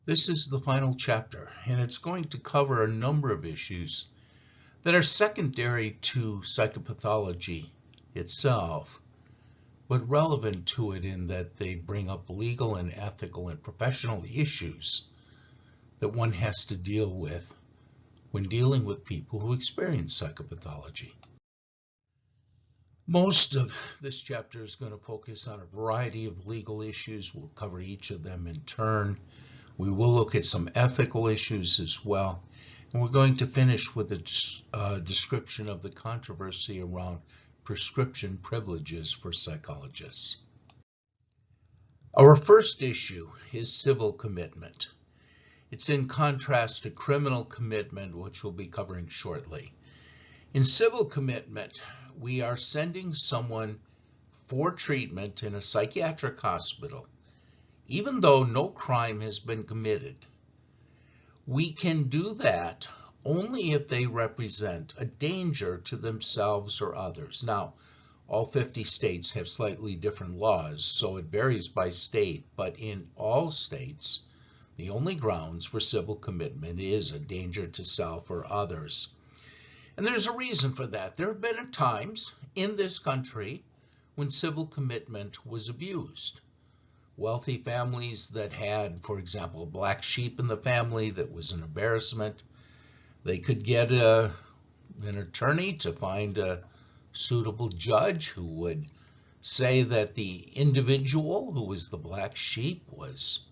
This is the final chapter, and it's going to cover a number of issues that are secondary to psychopathology itself, but relevant to it in that they bring up legal and ethical and professional issues that one has to deal with when dealing with people who experience psychopathology. Most of this chapter is going to focus on a variety of legal issues. We'll cover each of them in turn. We will look at some ethical issues as well. And we're going to finish with a description of the controversy around prescription privileges for psychologists. Our first issue is civil commitment. It's in contrast to criminal commitment, which we'll be covering shortly. In civil commitment, we are sending someone for treatment in a psychiatric hospital, even though no crime has been committed. We can do that only if they represent a danger to themselves or others. Now, all 50 states have slightly different laws, so it varies by state, but in all states, the only grounds for civil commitment is a danger to self or others. And there's a reason for that. There have been times in this country when civil commitment was abused. Wealthy families that had, for example, a black sheep in the family that was an embarrassment, they could get an attorney to find a suitable judge who would say that the individual who was the black sheep was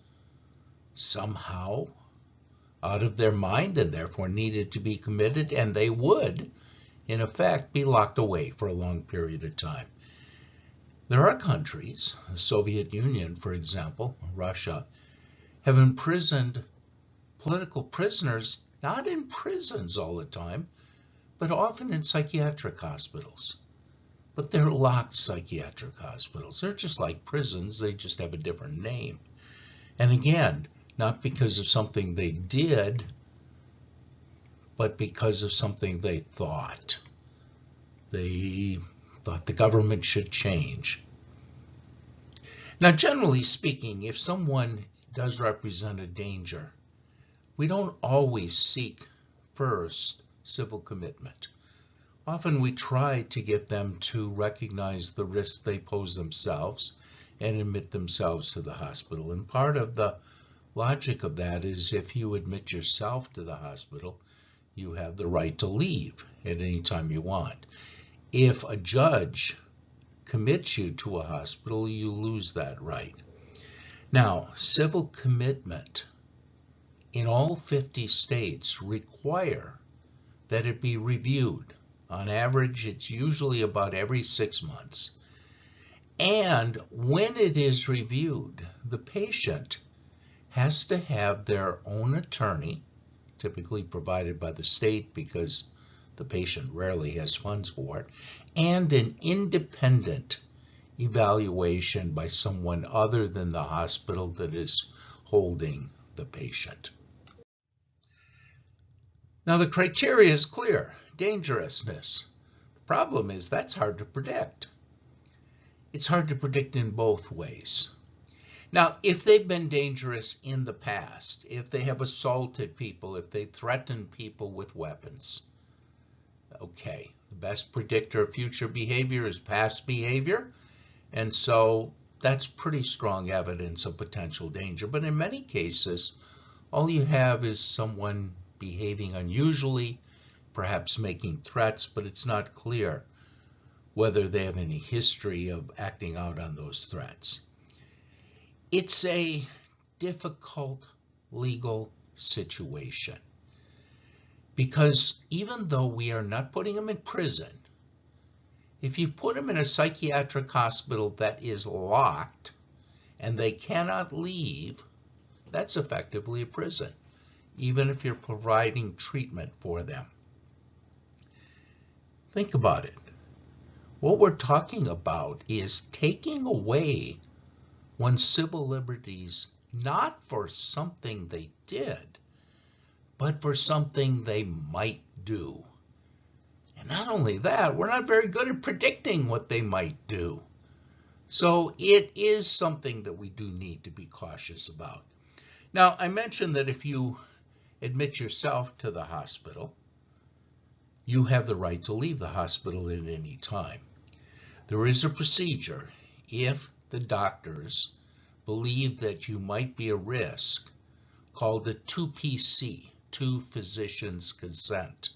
somehow out of their mind and therefore needed to be committed, and they would, in effect, be locked away for a long period of time. There are countries, the Soviet Union, for example, Russia, have imprisoned political prisoners, not in prisons all the time, but often in psychiatric hospitals. But they're locked psychiatric hospitals. They're just like prisons, they just have a different name. And again, not because of something they did, but because of something they thought. They thought the government should change. Now, generally speaking, if someone does represent a danger, we don't always seek first civil commitment. Often we try to get them to recognize the risk they pose themselves and admit themselves to the hospital. And part of the logic of that is if you admit yourself to the hospital, you have the right to leave at any time you want. If a judge commits you to a hospital, you lose that right. Now, civil commitment in all 50 states require that it be reviewed. On average, it's usually about every 6 months. And when it is reviewed, the patient has to have their own attorney, typically provided by the state because the patient rarely has funds for it, and an independent evaluation by someone other than the hospital that is holding the patient. Now, the criteria is clear. Dangerousness. The problem is that's hard to predict. It's hard to predict in both ways. Now, if they've been dangerous in the past, if they have assaulted people, if they threaten people with weapons, okay, the best predictor of future behavior is past behavior, and so that's pretty strong evidence of potential danger. But in many cases, all you have is someone behaving unusually, perhaps making threats, but it's not clear whether they have any history of acting out on those threats. It's a difficult legal situation because even though we are not putting them in prison, if you put them in a psychiatric hospital that is locked and they cannot leave, that's effectively a prison, even if you're providing treatment for them. Think about it. What we're talking about is taking away one's civil liberties, not for something they did, but for something they might do. And not only that, we're not very good at predicting what they might do. So it is something that we do need to be cautious about. Now, I mentioned that if you admit yourself to the hospital, you have the right to leave the hospital at any time. There is a procedure if the doctors believe that you might be a risk called the 2PC, two physicians' consent.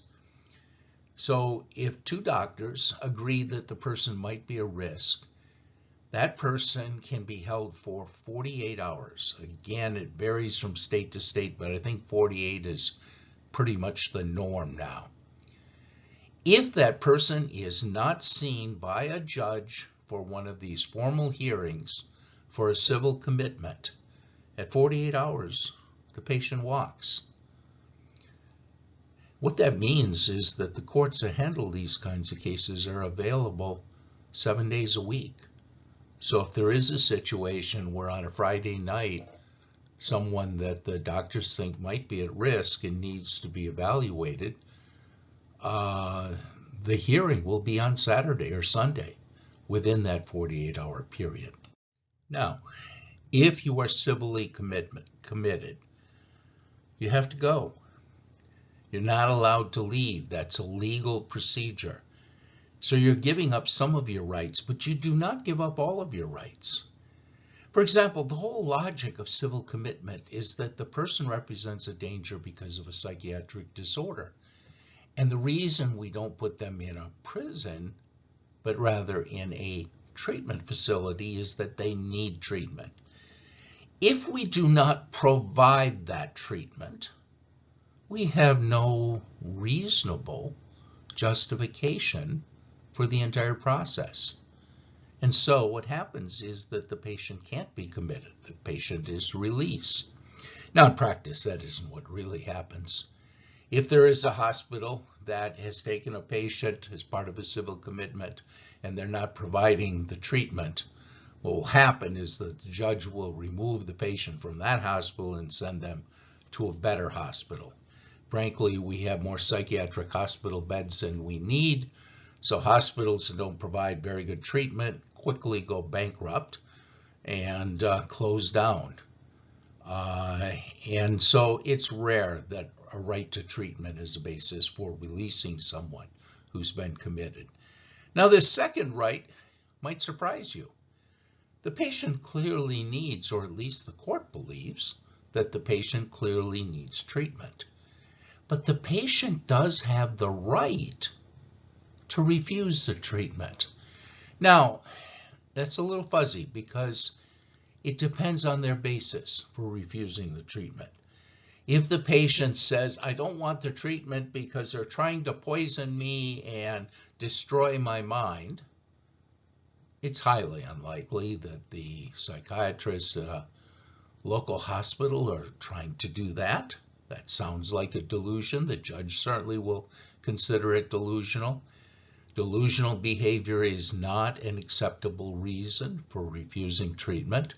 So if two doctors agree that the person might be a risk, that person can be held for 48 hours. Again, it varies from state to state, but I think 48 is pretty much the norm now. If that person is not seen by a judge for one of these formal hearings for a civil commitment, at 48 hours, the patient walks. What that means is that the courts that handle these kinds of cases are available 7 days a week. So if there is a situation where on a Friday night, someone that the doctors think might be at risk and needs to be evaluated, the hearing will be on Saturday or Sunday within that 48-hour period. Now, if you are civilly committed, you have to go. You're not allowed to leave. That's a legal procedure. So you're giving up some of your rights, but you do not give up all of your rights. For example, the whole logic of civil commitment is that the person represents a danger because of a psychiatric disorder. And the reason we don't put them in a prison, but rather in a treatment facility, is that they need treatment. If we do not provide that treatment, we have no reasonable justification for the entire process. And so what happens is that the patient can't be committed. The patient is released. Now, in practice, that isn't what really happens. If there is a hospital that has taken a patient as part of a civil commitment and they're not providing the treatment, what will happen is that the judge will remove the patient from that hospital and send them to a better hospital. Frankly, we have more psychiatric hospital beds than we need, so hospitals that don't provide very good treatment quickly go bankrupt and close down. And so it's rare that a right to treatment is a basis for releasing someone who's been committed. Now, this second right might surprise you. The patient clearly needs, or at least the court believes, that the patient clearly needs treatment. But the patient does have the right to refuse the treatment. Now, that's a little fuzzy because it depends on their basis for refusing the treatment. If the patient says, I don't want the treatment because they're trying to poison me and destroy my mind, it's highly unlikely that the psychiatrists at a local hospital are trying to do that. That sounds like a delusion. The judge certainly will consider it delusional. Delusional behavior is not an acceptable reason for refusing treatment.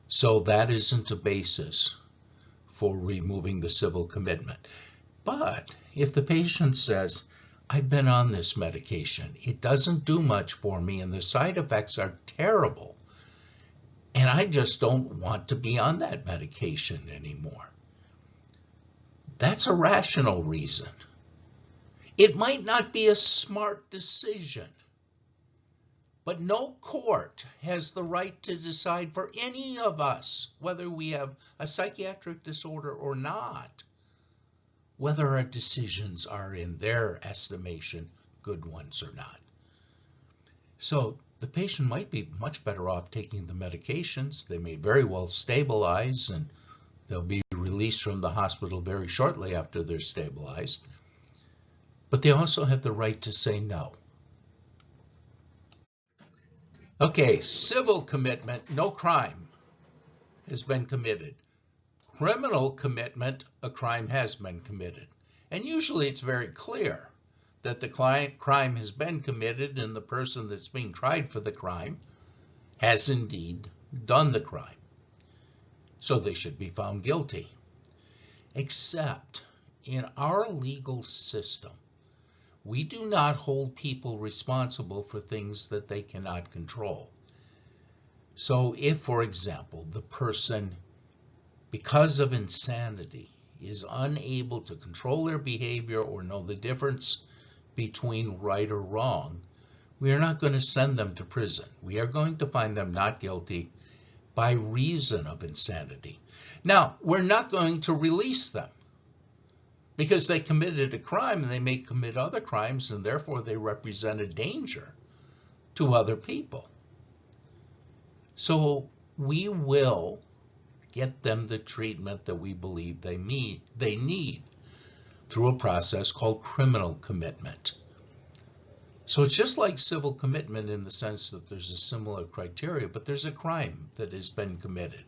So that isn't a basis for removing the civil commitment. But if the patient says, I've been on this medication, it doesn't do much for me and the side effects are terrible, and I just don't want to be on that medication anymore, that's a rational reason. It might not be a smart decision, but no court has the right to decide for any of us, whether we have a psychiatric disorder or not, whether our decisions are, in their estimation, good ones or not. So the patient might be much better off taking the medications. They may very well stabilize and they'll be released from the hospital very shortly after they're stabilized. But they also have the right to say no. Okay, civil commitment, no crime has been committed. Criminal commitment, a crime has been committed. And usually it's very clear that the crime has been committed and the person that's being tried for the crime has indeed done the crime. So they should be found guilty. Except in our legal system, we do not hold people responsible for things that they cannot control. So if, for example, the person because of insanity, is unable to control their behavior or know the difference between right or wrong, we are not going to send them to prison. We are going to find them not guilty by reason of insanity. Now, we're not going to release them because they committed a crime and they may commit other crimes, and therefore they represent a danger to other people. So we will get them the treatment that we believe they need through a process called criminal commitment. So it's just like civil commitment in the sense that there's a similar criteria, but there's a crime that has been committed.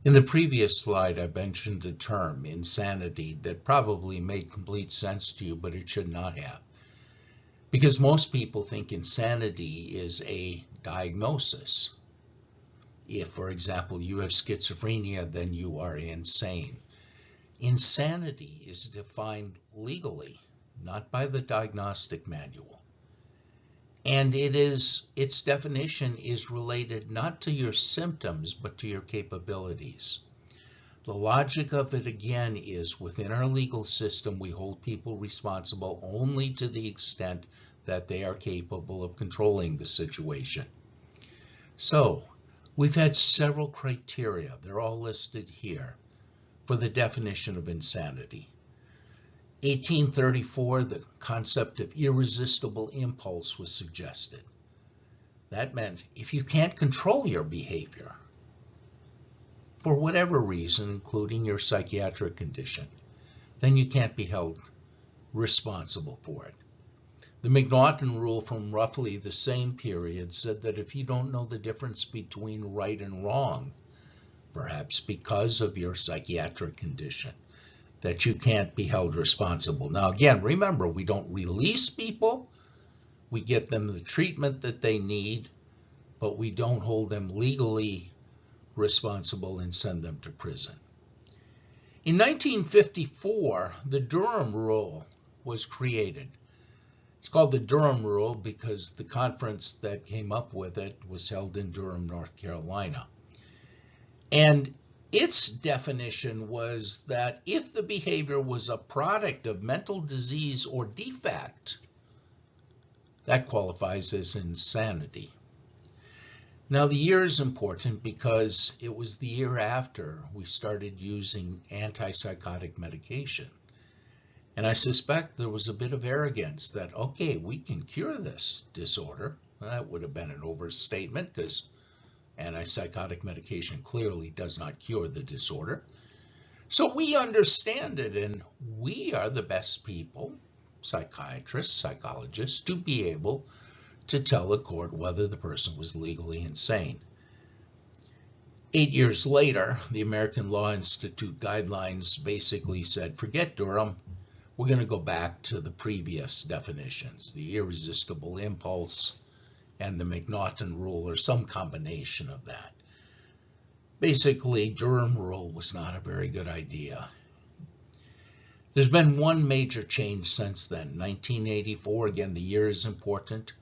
In the previous slide, I mentioned a term, insanity, that probably made complete sense to you, but it should not have. Because most people think insanity is a diagnosis. If, for example, you have schizophrenia, then you are insane. Insanity is defined legally, not by the diagnostic manual. And its definition is related not to your symptoms, but to your capabilities. The logic of it, again, is within our legal system, we hold people responsible only to the extent that they are capable of controlling the situation. So, we've had several criteria, they're all listed here, for the definition of insanity. 1834, the concept of irresistible impulse was suggested. That meant if you can't control your behavior, for whatever reason, including your psychiatric condition, then you can't be held responsible for it. The McNaughton rule from roughly the same period said that if you don't know the difference between right and wrong, perhaps because of your psychiatric condition, that you can't be held responsible. Now again, remember, we don't release people, we get them the treatment that they need, but we don't hold them legally responsible and send them to prison. In 1954, the Durham Rule was created. It's called the Durham Rule because the conference that came up with it was held in Durham, North Carolina. And its definition was that if the behavior was a product of mental disease or defect, that qualifies as insanity. Now, the year is important because it was the year after we started using antipsychotic medication. And I suspect there was a bit of arrogance that, okay, we can cure this disorder. Well, that would have been an overstatement because antipsychotic medication clearly does not cure the disorder. So we understand it, and we are the best people, psychiatrists, psychologists, to be able to tell the court whether the person was legally insane. 8 years later, the American Law Institute guidelines basically said, forget Durham, we're going to go back to the previous definitions, the irresistible impulse and the McNaughton rule, or some combination of that. Basically, Durham rule was not a very good idea. There's been one major change since then. 1984, again, the year is important.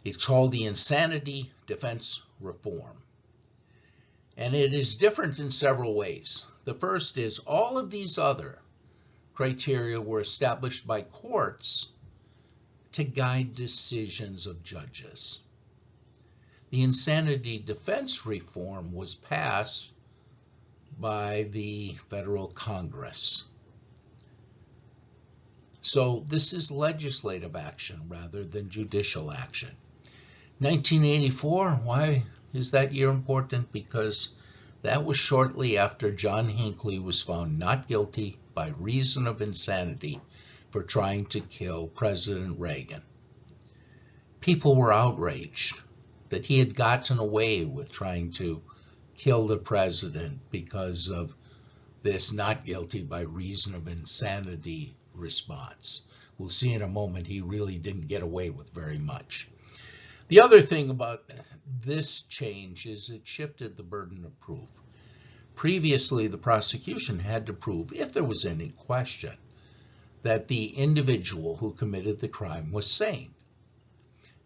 It's called the Insanity Defense Reform. And it is different in several ways. The first is all of these other criteria were established by courts to guide decisions of judges. The Insanity Defense Reform was passed by the Federal Congress. So this is legislative action rather than judicial action. 1984, why is that year important? Because that was shortly after John Hinckley was found not guilty by reason of insanity for trying to kill President Reagan. People were outraged that he had gotten away with trying to kill the president because of this not guilty by reason of insanity response. We'll see in a moment he really didn't get away with very much. The other thing about this change is it shifted the burden of proof. Previously, the prosecution had to prove, if there was any question, that the individual who committed the crime was sane.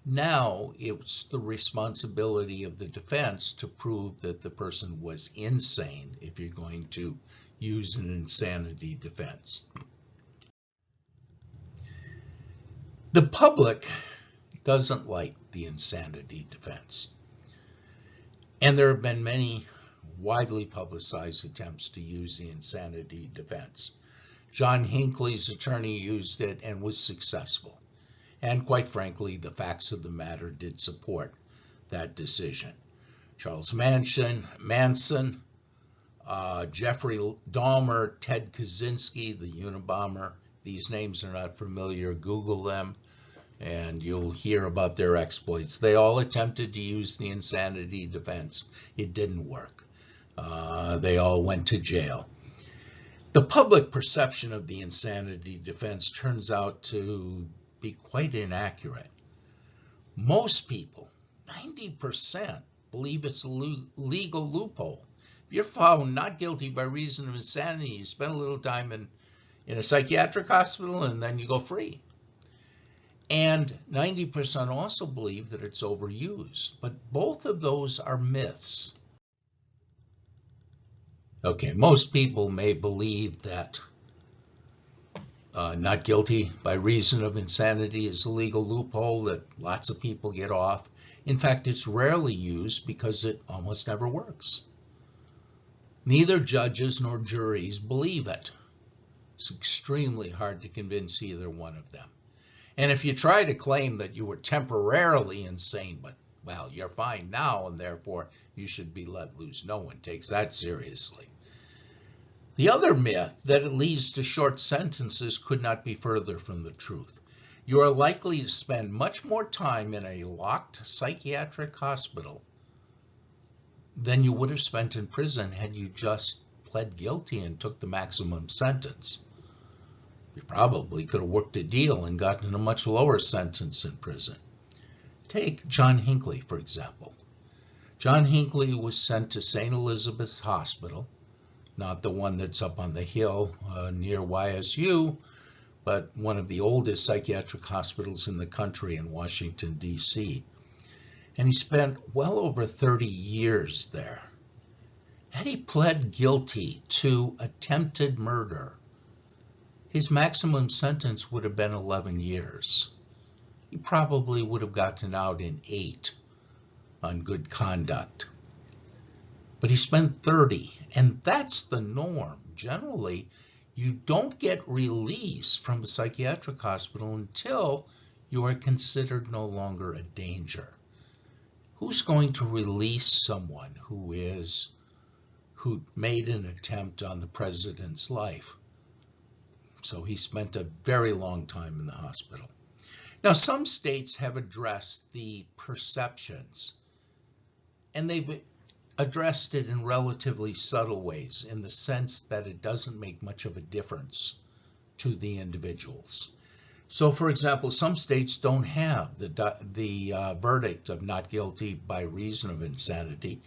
Now it's the responsibility of the defense to prove that the person was insane if you're going to use an insanity defense. The public doesn't like the insanity defense. And there have been many widely publicized attempts to use the insanity defense. John Hinckley's attorney used it and was successful. And quite frankly, the facts of the matter did support that decision. Charles Manson, Jeffrey Dahmer, Ted Kaczynski, the Unabomber. These names are not familiar. Google them and you'll hear about their exploits. They all attempted to use the insanity defense. It didn't work. They all went to jail. The public perception of the insanity defense turns out to be quite inaccurate. Most people, 90%, believe it's a legal loophole. If you're found not guilty by reason of insanity, you spend a little time in a psychiatric hospital and then you go free. And 90% also believe that it's overused, but both of those are myths. Okay, most people may believe that not guilty by reason of insanity is a legal loophole, that lots of people get off. In fact, it's rarely used because it almost never works. Neither judges nor juries believe it. It's extremely hard to convince either one of them. And if you try to claim that you were temporarily insane, but, well, you're fine now and therefore you should be let loose, no one takes that seriously. The other myth, that it leads to short sentences, could not be further from the truth. You are likely to spend much more time in a locked psychiatric hospital than you would have spent in prison had you just pled guilty and took the maximum sentence. You probably could have worked a deal and gotten a much lower sentence in prison. Take John Hinckley, for example. John Hinckley was sent to St. Elizabeth's Hospital, not the one that's up on the hill near YSU, but one of the oldest psychiatric hospitals in the country in Washington, D.C. And he spent well over 30 years there. Had he pled guilty to attempted murder, his maximum sentence would have been 11 years. He probably would have gotten out in 8 on good conduct. But he spent 30, and that's the norm. Generally, you don't get released from a psychiatric hospital until you are considered no longer a danger. Who's going to release someone who made an attempt on the president's life? So he spent a very long time in the hospital. Now, some states have addressed the perceptions, and they've addressed it in relatively subtle ways, in the sense that it doesn't make much of a difference to the individuals. So, for example, some states don't have the verdict of not guilty by reason of insanity.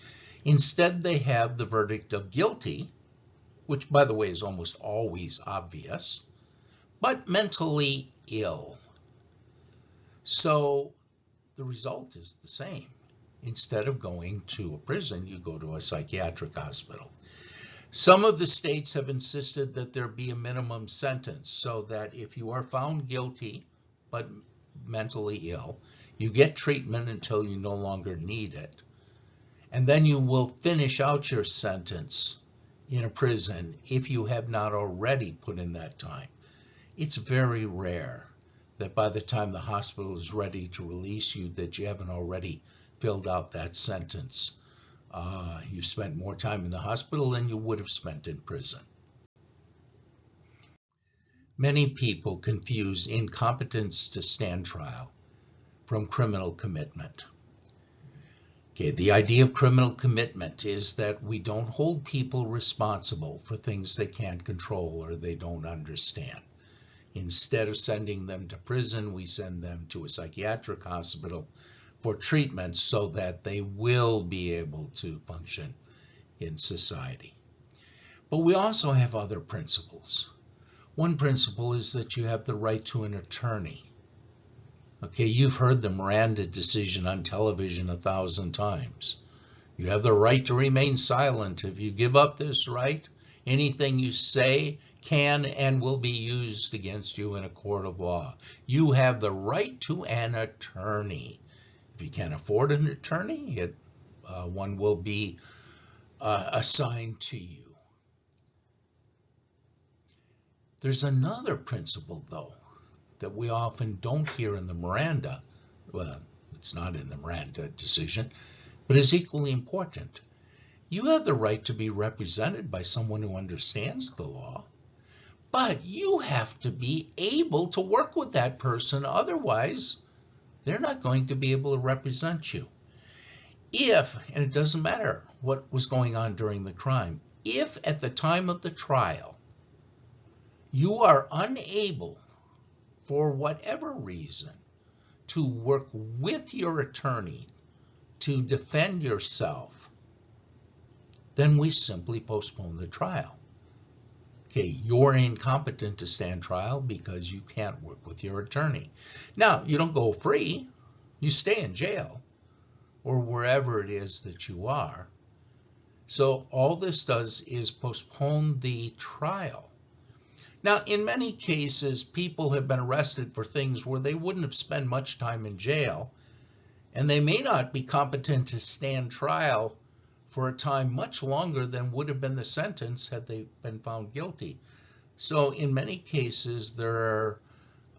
Instead, they have the verdict of guilty, which, by the way, is almost always obvious, but mentally ill. So the result is the same. Instead of going to a prison, you go to a psychiatric hospital. Some of the states have insisted that there be a minimum sentence, so that if you are found guilty but mentally ill, you get treatment until you no longer need it. And then you will finish out your sentence in a prison if you have not already put in that time. It's very rare that by the time the hospital is ready to release you that you haven't already filled out that sentence. You spent more time in the hospital than you would have spent in prison. Many people confuse incompetence to stand trial from criminal commitment. Okay, the idea of criminal commitment is that we don't hold people responsible for things they can't control or they don't understand. Instead of sending them to prison, we send them to a psychiatric hospital for treatment so that they will be able to function in society. But we also have other principles. One principle is that you have the right to an attorney. Okay, you've heard the Miranda decision on television 1,000 times. You have the right to remain silent. If you give up this right, anything you say can and will be used against you in a court of law. You have the right to an attorney. If you can't afford an attorney, one will be assigned to you. There's another principle, though, that we often don't hear in the Miranda. Well, it's not in the Miranda decision, but is equally important. You have the right to be represented by someone who understands the law, but you have to be able to work with that person. Otherwise, they're not going to be able to represent you. If, and it doesn't matter what was going on during the crime, if at the time of the trial you are unable, for whatever reason, to work with your attorney to defend yourself, then we simply postpone the trial. Okay, you're incompetent to stand trial because you can't work with your attorney. Now, you don't go free. You stay in jail or wherever it is that you are. So all this does is postpone the trial. Now, in many cases, people have been arrested for things where they wouldn't have spent much time in jail, and they may not be competent to stand trial for a time much longer than would have been the sentence had they been found guilty. So in many cases, there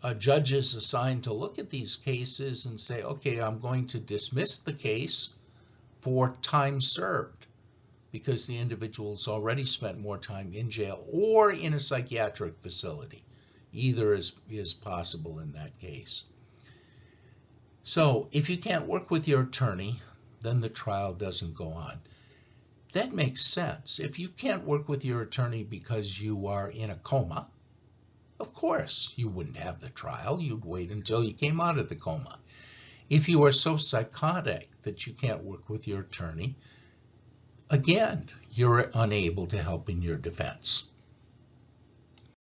are judges assigned to look at these cases and say, okay, I'm going to dismiss the case for time served, because the individual's already spent more time in jail or in a psychiatric facility. Either is possible in that case. So if you can't work with your attorney, then the trial doesn't go on. That makes sense. If you can't work with your attorney because you are in a coma, of course you wouldn't have the trial. You'd wait until you came out of the coma. If you are so psychotic that you can't work with your attorney, again, you're unable to help in your defense.